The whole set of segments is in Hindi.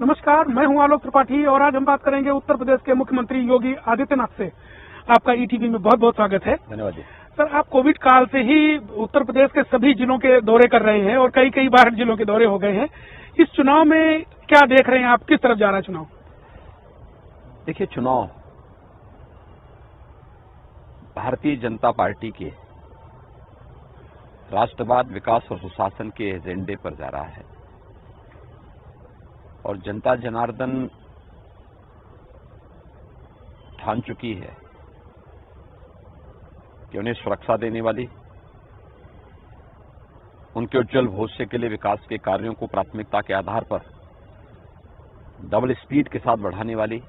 नमस्कार, मैं हूं आलोक त्रिपाठी और आज हम बात करेंगे उत्तर प्रदेश के मुख्यमंत्री योगी आदित्यनाथ से। आपका ईटीवी में बहुत बहुत स्वागत है। धन्यवाद जी। सर, आप कोविड काल से ही उत्तर प्रदेश के सभी जिलों के दौरे कर रहे हैं और कई बार जिलों के दौरे हो गए हैं। इस चुनाव में क्या देख रहे हैं आप, किस तरफ जा रहा है चुनाव? देखिए, चुनाव भारतीय जनता पार्टी के राष्ट्रवाद, विकास और सुशासन के एजेंडे पर जा रहा है और जनता जनार्दन ठान चुकी है कि उन्हें सुरक्षा देने वाली, उनके उज्जवल भविष्य के लिए विकास के कार्यों को प्राथमिकता के आधार पर डबल स्पीड के साथ बढ़ाने वाली,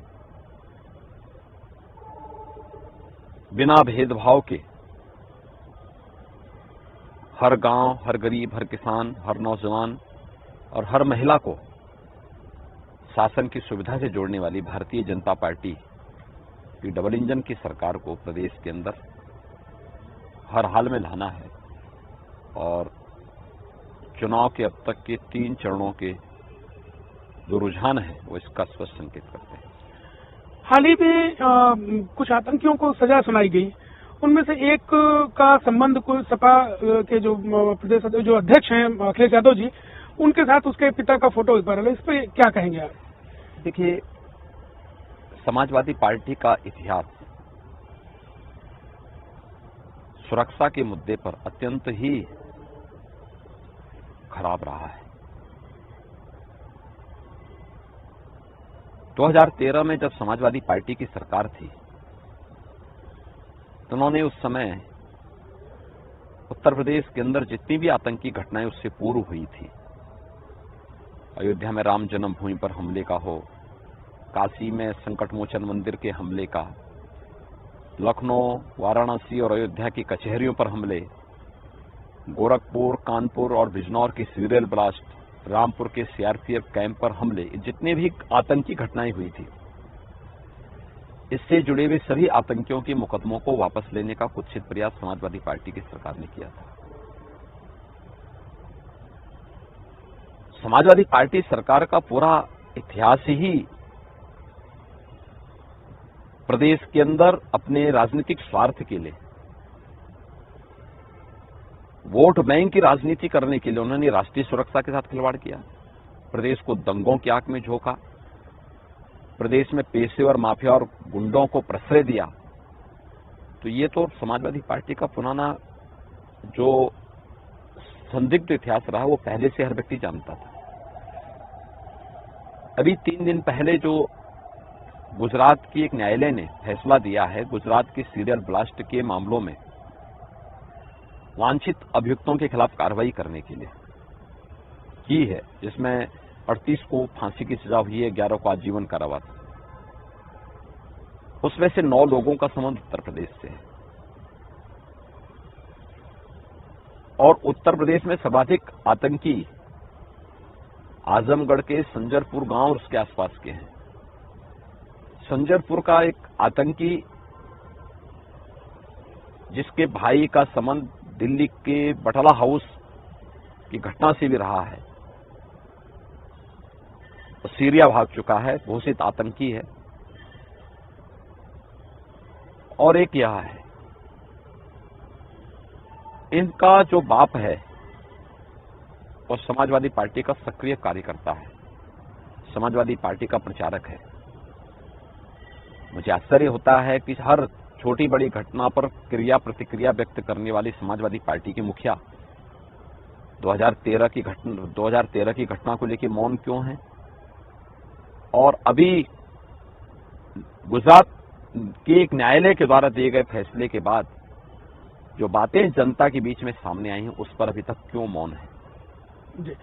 बिना भेदभाव के हर गांव, हर गरीब, हर किसान, हर नौजवान और हर महिला को शासन की सुविधा से जोड़ने वाली भारतीय जनता पार्टी की डबल इंजन की सरकार को प्रदेश के अंदर हर हाल में लाना है और चुनाव के अब तक के 3 चरणों के जो रुझान है वो इसका स्पष्ट संकेत करते हैं। हाल ही में कुछ आतंकियों को सजा सुनाई गई, उनमें से एक का संबंध कोई सपा के जो प्रदेश जो अध्यक्ष हैं अखिलेश यादव जी, उनके साथ उसके पिता का फोटो इस पर क्या कहेंगे आप? देखिए, समाजवादी पार्टी का इतिहास सुरक्षा के मुद्दे पर अत्यंत ही खराब रहा है। 2013 में जब समाजवादी पार्टी की सरकार थी तो उन्होंने उस समय उत्तर प्रदेश के अंदर जितनी भी आतंकी घटनाएं उससे पूर्व हुई थी, अयोध्या में राम जन्मभूमि पर हमले का हो, काशी में संकटमोचन मंदिर के हमले का, लखनऊ, वाराणसी और अयोध्या की कचहरियों पर हमले, गोरखपुर, कानपुर और बिजनौर की सीरियल ब्लास्ट, रामपुर के सीआरपीएफ कैंप पर हमले, जितने भी आतंकी घटनाएं हुई थी, इससे जुड़े हुए सभी आतंकियों के मुकदमों को वापस लेने का कुत्सित प्रयास समाजवादी पार्टी की सरकार ने किया था। समाजवादी पार्टी सरकार का पूरा इतिहास ही प्रदेश के अंदर अपने राजनीतिक स्वार्थ के लिए, वोट बैंक की राजनीति करने के लिए उन्होंने राष्ट्रीय सुरक्षा के साथ खिलवाड़ किया, प्रदेश को दंगों की आंख में झोंका, प्रदेश में पेशेवर माफिया और गुंडों को प्रश्रय दिया। तो ये तो समाजवादी पार्टी का पुराना जो संदिग्ध इतिहास रहा वो पहले से हर व्यक्ति जानता था। अभी 3 दिन पहले जो गुजरात की एक न्यायालय ने फैसला दिया है गुजरात की सीरियल ब्लास्ट के मामलों में वांछित अभियुक्तों के खिलाफ कार्रवाई करने के लिए की है, जिसमें 38 को फांसी की सजा हुई है, 11 को आजीवन कारावास। उसमें से 9 लोगों का संबंध उत्तर प्रदेश से है और उत्तर प्रदेश में सर्वाधिक आतंकी आजमगढ़ के संजरपुर गांव और उसके आसपास के हैं। संजरपुर का एक आतंकी जिसके भाई का संबंध दिल्ली के बटला हाउस की घटना से भी रहा है, तो सीरिया भाग चुका है, घोषित आतंकी है। और एक यह है, इनका जो बाप है और समाजवादी पार्टी का सक्रिय कार्यकर्ता है, समाजवादी पार्टी का प्रचारक है। मुझे आश्चर्य होता है कि हर छोटी बड़ी घटना पर क्रिया प्रतिक्रिया व्यक्त करने वाली समाजवादी पार्टी के मुखिया 2013 की घटना को लेकर मौन क्यों है और अभी गुजरात के एक न्यायालय के द्वारा दिए गए फैसले के बाद जो बातें जनता के बीच में सामने आई हैं उस पर अभी तक क्यों मौन है? जी,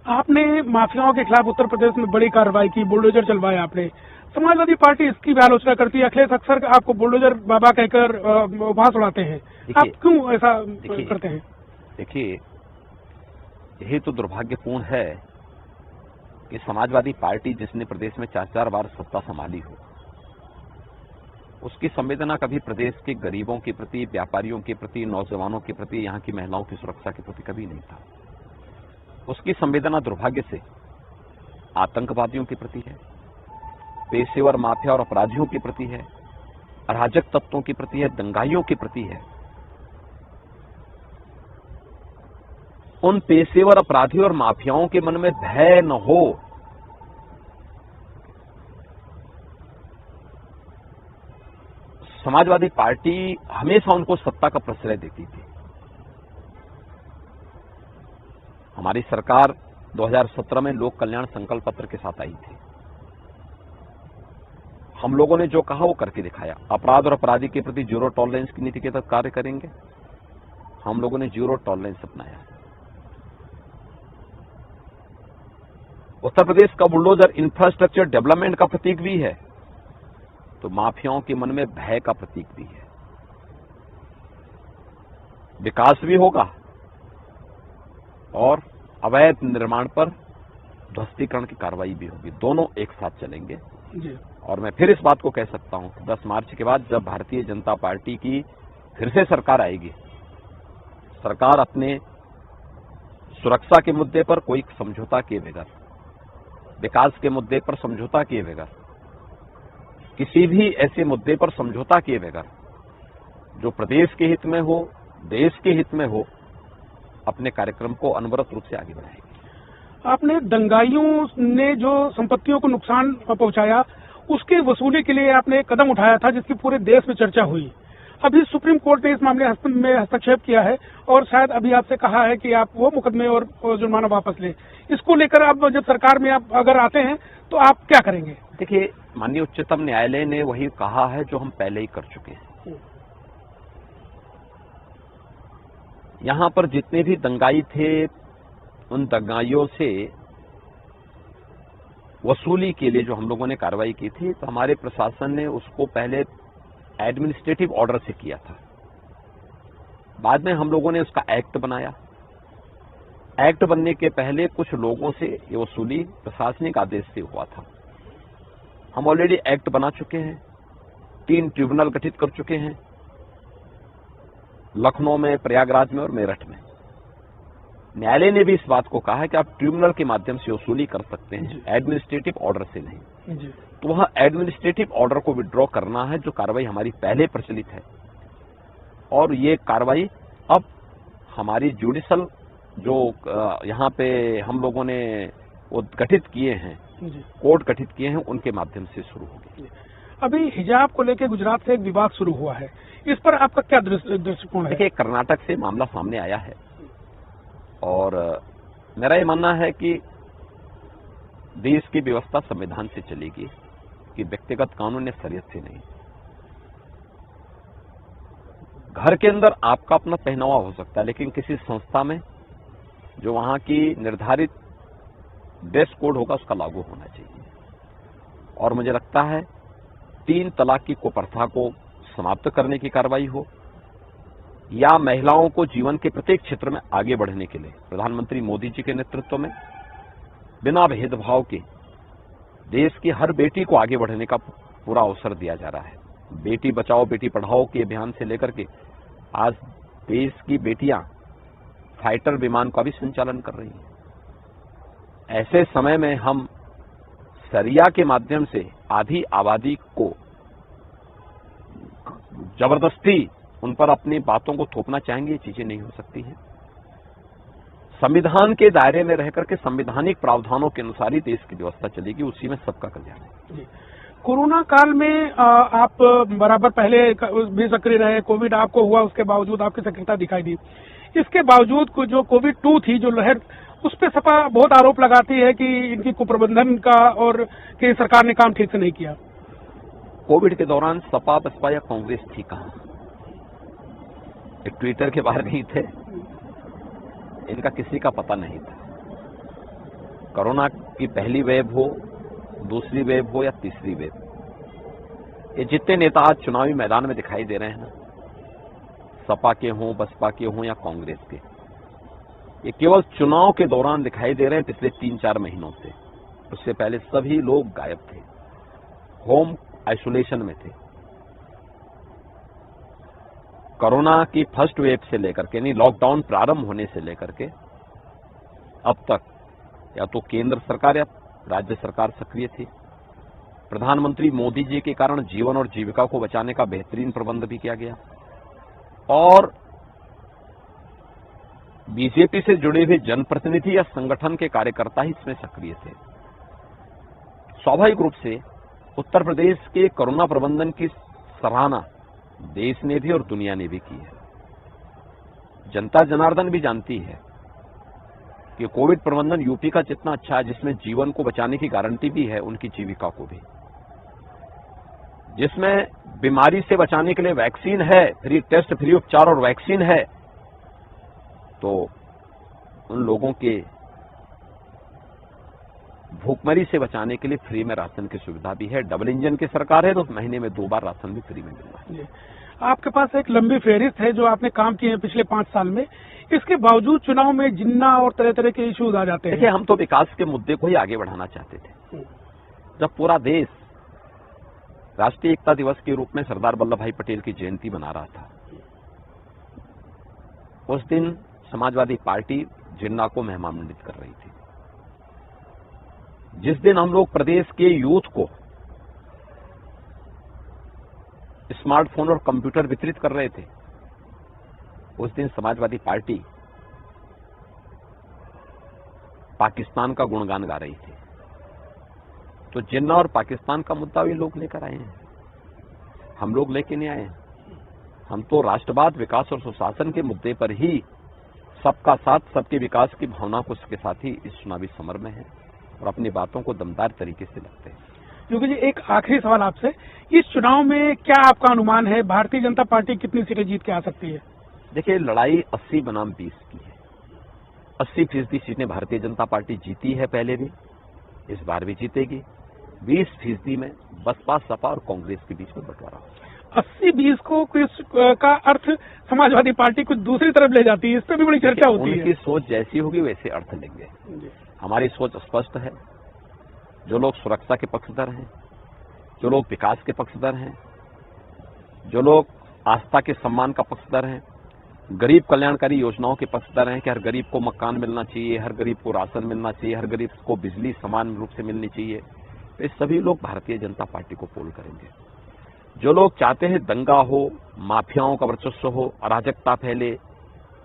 आपने माफियाओं के खिलाफ उत्तर प्रदेश में बड़ी कार्रवाई की, बुलडोजर चलवाया आपने। समाजवादी पार्टी इसकी भी आलोचना करती है, अखिलेश अक्सर आपको बुलडोजर बाबा कहकर उपहास उड़ाते हैं। आप क्यों ऐसा करते हैं? देखिए, यही तो दुर्भाग्यपूर्ण है कि समाजवादी पार्टी जिसने प्रदेश में 4 बार सत्ता संभाली हो, उसकी संवेदना कभी प्रदेश के गरीबों के प्रति, व्यापारियों के प्रति, नौजवानों के प्रति, यहाँ की महिलाओं की सुरक्षा के प्रति कभी नहीं था। उसकी संवेदना दुर्भाग्य से आतंकवादियों के प्रति है, पेशेवर माफिया और अपराधियों के प्रति है, अराजक तत्वों के प्रति है, दंगाइयों के प्रति है। उन पेशेवर अपराधियों और माफियाओं के मन में भय न हो, समाजवादी पार्टी हमेशा उनको सत्ता का प्रश्रय देती थी। हमारी सरकार 2017 में लोक कल्याण संकल्प पत्र के साथ आई थी। हम लोगों ने जो कहा वो करके दिखाया। अपराध और अपराधी के प्रति जीरो टॉलरेंस की नीति के तहत कार्य करेंगे। हम लोगों ने जीरो टॉलरेंस अपनाया। उत्तर प्रदेश का बुलडोजर इंफ्रास्ट्रक्चर डेवलपमेंट का प्रतीक भी है, तो माफियाओं के मन में भय का प्रतीक भी है। विकास भी होगा और अवैध निर्माण पर ध्वस्तीकरण की कार्रवाई भी होगी। दोनों एक साथ चलेंगे जी। और मैं फिर इस बात को कह सकता हूं, 10 मार्च के बाद जब भारतीय जनता पार्टी की फिर से सरकार आएगी, सरकार अपने सुरक्षा के मुद्दे पर कोई समझौता किए बगैर, विकास के मुद्दे पर समझौता किए बगैर, किसी भी ऐसे मुद्दे पर समझौता किए बगैर जो प्रदेश के हित में हो, देश के हित में हो, अपने कार्यक्रम को अनवरत रूप से आगे बढ़ाएगी। आपने दंगाइयों ने जो संपत्तियों को नुकसान पहुंचाया, उसके वसूली के लिए आपने एक कदम उठाया था जिसकी पूरे देश में चर्चा हुई। अभी सुप्रीम कोर्ट ने इस मामले में हस्तक्षेप किया है और शायद अभी आपसे कहा है कि आप वो मुकदमे और जुर्माना वापस लें। इसको लेकर आप जब सरकार में आप अगर आते हैं तो आप क्या करेंगे? देखिए, माननीय उच्चतम न्यायालय ने वही कहा है जो हम पहले ही कर चुके हैं। यहां पर जितने भी दंगाई थे, उन दंगाइयों से वसूली के लिए जो हम लोगों ने कार्रवाई की थी, तो हमारे प्रशासन ने उसको पहले एडमिनिस्ट्रेटिव ऑर्डर से किया था। बाद में हम लोगों ने उसका एक्ट बनाया। एक्ट बनने के पहले कुछ लोगों से ये वसूली प्रशासनिक आदेश से हुआ था। हम ऑलरेडी एक्ट बना चुके हैं, 3 ट्रिब्यूनल गठित कर चुके हैं, लखनऊ में, प्रयागराज में और मेरठ में। न्यायालय ने भी इस बात को कहा है कि आप ट्रिब्यूनल के माध्यम से वसूली कर सकते हैं, एडमिनिस्ट्रेटिव ऑर्डर से नहीं। तो वह एडमिनिस्ट्रेटिव ऑर्डर को विड्रॉ करना है, जो कार्रवाई हमारी पहले प्रचलित है। और ये कार्रवाई अब हमारी जुडिशल जो यहाँ पे हम लोगों ने वो गठित किए हैं, कोर्ट गठित किए हैं, उनके माध्यम से शुरू होगी। अभी हिजाब को लेकर गुजरात से एक विवाद शुरू हुआ है, इस पर आपका क्या दृष्टिकोण है? देखिए, कर्नाटक से मामला सामने आया है और मेरा ये मानना है कि देश की व्यवस्था संविधान से चलेगी, कि व्यक्तिगत कानून या शरीयत से नहीं। घर के अंदर आपका अपना पहनावा हो सकता है, लेकिन किसी संस्था में जो वहां की निर्धारित ड्रेस कोड होगा उसका लागू होना चाहिए। और मुझे लगता है 3 तलाक की कुप्रथा को समाप्त करने की कार्रवाई हो, या महिलाओं को जीवन के प्रत्येक क्षेत्र में आगे बढ़ने के लिए प्रधानमंत्री मोदी जी के नेतृत्व में बिना भेदभाव के देश की हर बेटी को आगे बढ़ने का पूरा अवसर दिया जा रहा है। बेटी बचाओ बेटी पढ़ाओ के अभियान से लेकर के आज देश की बेटियां फाइटर विमान का भी संचालन कर रही हैं। ऐसे समय में हम शरिया के माध्यम से आधी आबादी को जबरदस्ती उन पर अपनी बातों को थोपना चाहेंगे, ये चीजें नहीं हो सकती हैं। संविधान के दायरे में रहकर के संवैधानिक प्रावधानों के अनुसार ही देश की व्यवस्था चलेगी, उसी में सबका कल्याण है। कोरोना काल में आप बराबर पहले भी सक्रिय रहे, कोविड आपको हुआ, उसके बावजूद आपकी सक्रियता दिखाई दी। इसके बावजूद जो कोविड-2 थी, जो लहर, उस पर सपा बहुत आरोप लगाती है कि इनकी कुप्रबंधन का और कि सरकार ने काम ठीक से नहीं किया। कोविड के दौरान सपा बसपा या कांग्रेस थी कहां? एक ट्विटर के बाहर नहीं थे, इनका किसी का पता नहीं था। कोरोना की पहली वेव हो, दूसरी वेव हो या तीसरी वेव, ये जितने नेता आज चुनावी मैदान में दिखाई दे रहे हैं ना, सपा के हों, बसपा के हों या कांग्रेस के, ये केवल चुनाव के दौरान दिखाई दे रहे हैं पिछले 3-4 महीनों से। उससे पहले सभी लोग गायब थे, होम आइसोलेशन में थे। कोरोना की फर्स्ट वेव से लेकर के, यानी लॉकडाउन प्रारंभ होने से लेकर के अब तक या तो केंद्र सरकार या राज्य सरकार सक्रिय थी। प्रधानमंत्री मोदी जी के कारण जीवन और जीविका को बचाने का बेहतरीन प्रबंध भी किया गया और बीजेपी से जुड़े हुए जनप्रतिनिधि या संगठन के कार्यकर्ता ही इसमें सक्रिय थे। स्वाभाविक रूप से उत्तर प्रदेश के कोरोना प्रबंधन की सराहना देश ने भी और दुनिया ने भी की है। जनता जनार्दन भी जानती है कि कोविड प्रबंधन यूपी का जितना अच्छा है, जिसमें जीवन को बचाने की गारंटी भी है, उनकी जीविका को भी, जिसमें बीमारी से बचाने के लिए वैक्सीन है, फ्री टेस्ट, फ्री उपचार और वैक्सीन है, तो उन लोगों के भूखमरी से बचाने के लिए फ्री में राशन की सुविधा भी है। डबल इंजन की सरकार है तो महीने में 2 बार राशन भी फ्री में मिल रहा है। आपके पास एक लंबी फेहरिस्त है जो आपने काम किए हैं पिछले 5 साल में। इसके बावजूद चुनाव में जिन्ना और तरह तरह के इश्यूज आ जाते हैं। देखिए, हम तो विकास के मुद्दे को ही आगे बढ़ाना चाहते थे। जब पूरा देश राष्ट्रीय एकता दिवस के रूप में सरदार वल्लभ भाई पटेल की जयंती मना रहा था, उस दिन समाजवादी पार्टी जिन्ना को मेहमानमंडित कर रही थी। जिस दिन हम लोग प्रदेश के यूथ को स्मार्टफोन और कंप्यूटर वितरित कर रहे थे, उस दिन समाजवादी पार्टी पाकिस्तान का गुणगान गा रही थी। तो जिन्ना और पाकिस्तान का मुद्दा भी लोग लेकर आए हैं, हम लोग लेके नहीं आए हैं। हम तो राष्ट्रवाद, विकास और सुशासन के मुद्दे पर ही सबका साथ, सबके विकास की भावना को उसके साथ ही इस चुनावी समर में है और अपनी बातों को दमदार तरीके से लगते हैं। योगी जी, एक आखिरी सवाल आपसे, इस चुनाव में क्या आपका अनुमान है, भारतीय जनता पार्टी कितनी सीटें जीत के आ सकती है? देखिए, लड़ाई 80 बनाम 20 की है। 80% सीटें भारतीय जनता पार्टी जीती है पहले भी, इस बार भी जीतेगी। 20% में बसपा, सपा और कांग्रेस के बीच में बंटवारा। 80-20 का अर्थ समाजवादी पार्टी कुछ दूसरी तरफ ले जाती है, इस पर भी बड़ी चर्चा होती है। उनकी सोच जैसी होगी वैसे अर्थ लेंगे। हमारी सोच स्पष्ट है। जो लोग सुरक्षा के पक्षधर हैं, जो लोग विकास के पक्षधर हैं, जो लोग आस्था के सम्मान का पक्षधर हैं, गरीब कल्याणकारी योजनाओं के पक्षधर हैं कि हर गरीब को मकान मिलना चाहिए, हर गरीब को राशन मिलना चाहिए, हर गरीब को बिजली समान रूप से मिलनी चाहिए, तो सभी लोग भारतीय जनता पार्टी को पोल करेंगे। जो लोग चाहते हैं दंगा हो, माफियाओं का वर्चस्व हो, अराजकता फैले,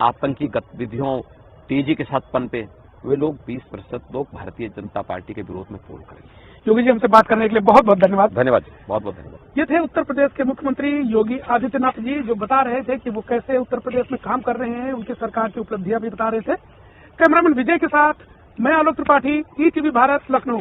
आतंकी गतिविधियों तेजी के साथ पनपे, वे लोग 20% लोग भारतीय जनता पार्टी के विरोध में पोल करेंगे। योगी जी, हमसे बात करने के लिए बहुत बहुत धन्यवाद। धन्यवाद, बहुत बहुत धन्यवाद। ये थे उत्तर प्रदेश के मुख्यमंत्री योगी आदित्यनाथ जी, जो बता रहे थे कि वो कैसे उत्तर प्रदेश में काम कर रहे हैं, उनकी सरकार की उपलब्धियां भी बता रहे थे। कैमरामैन विजय के साथ मैं आलोक त्रिपाठी, ईटीवी भारत, लखनऊ।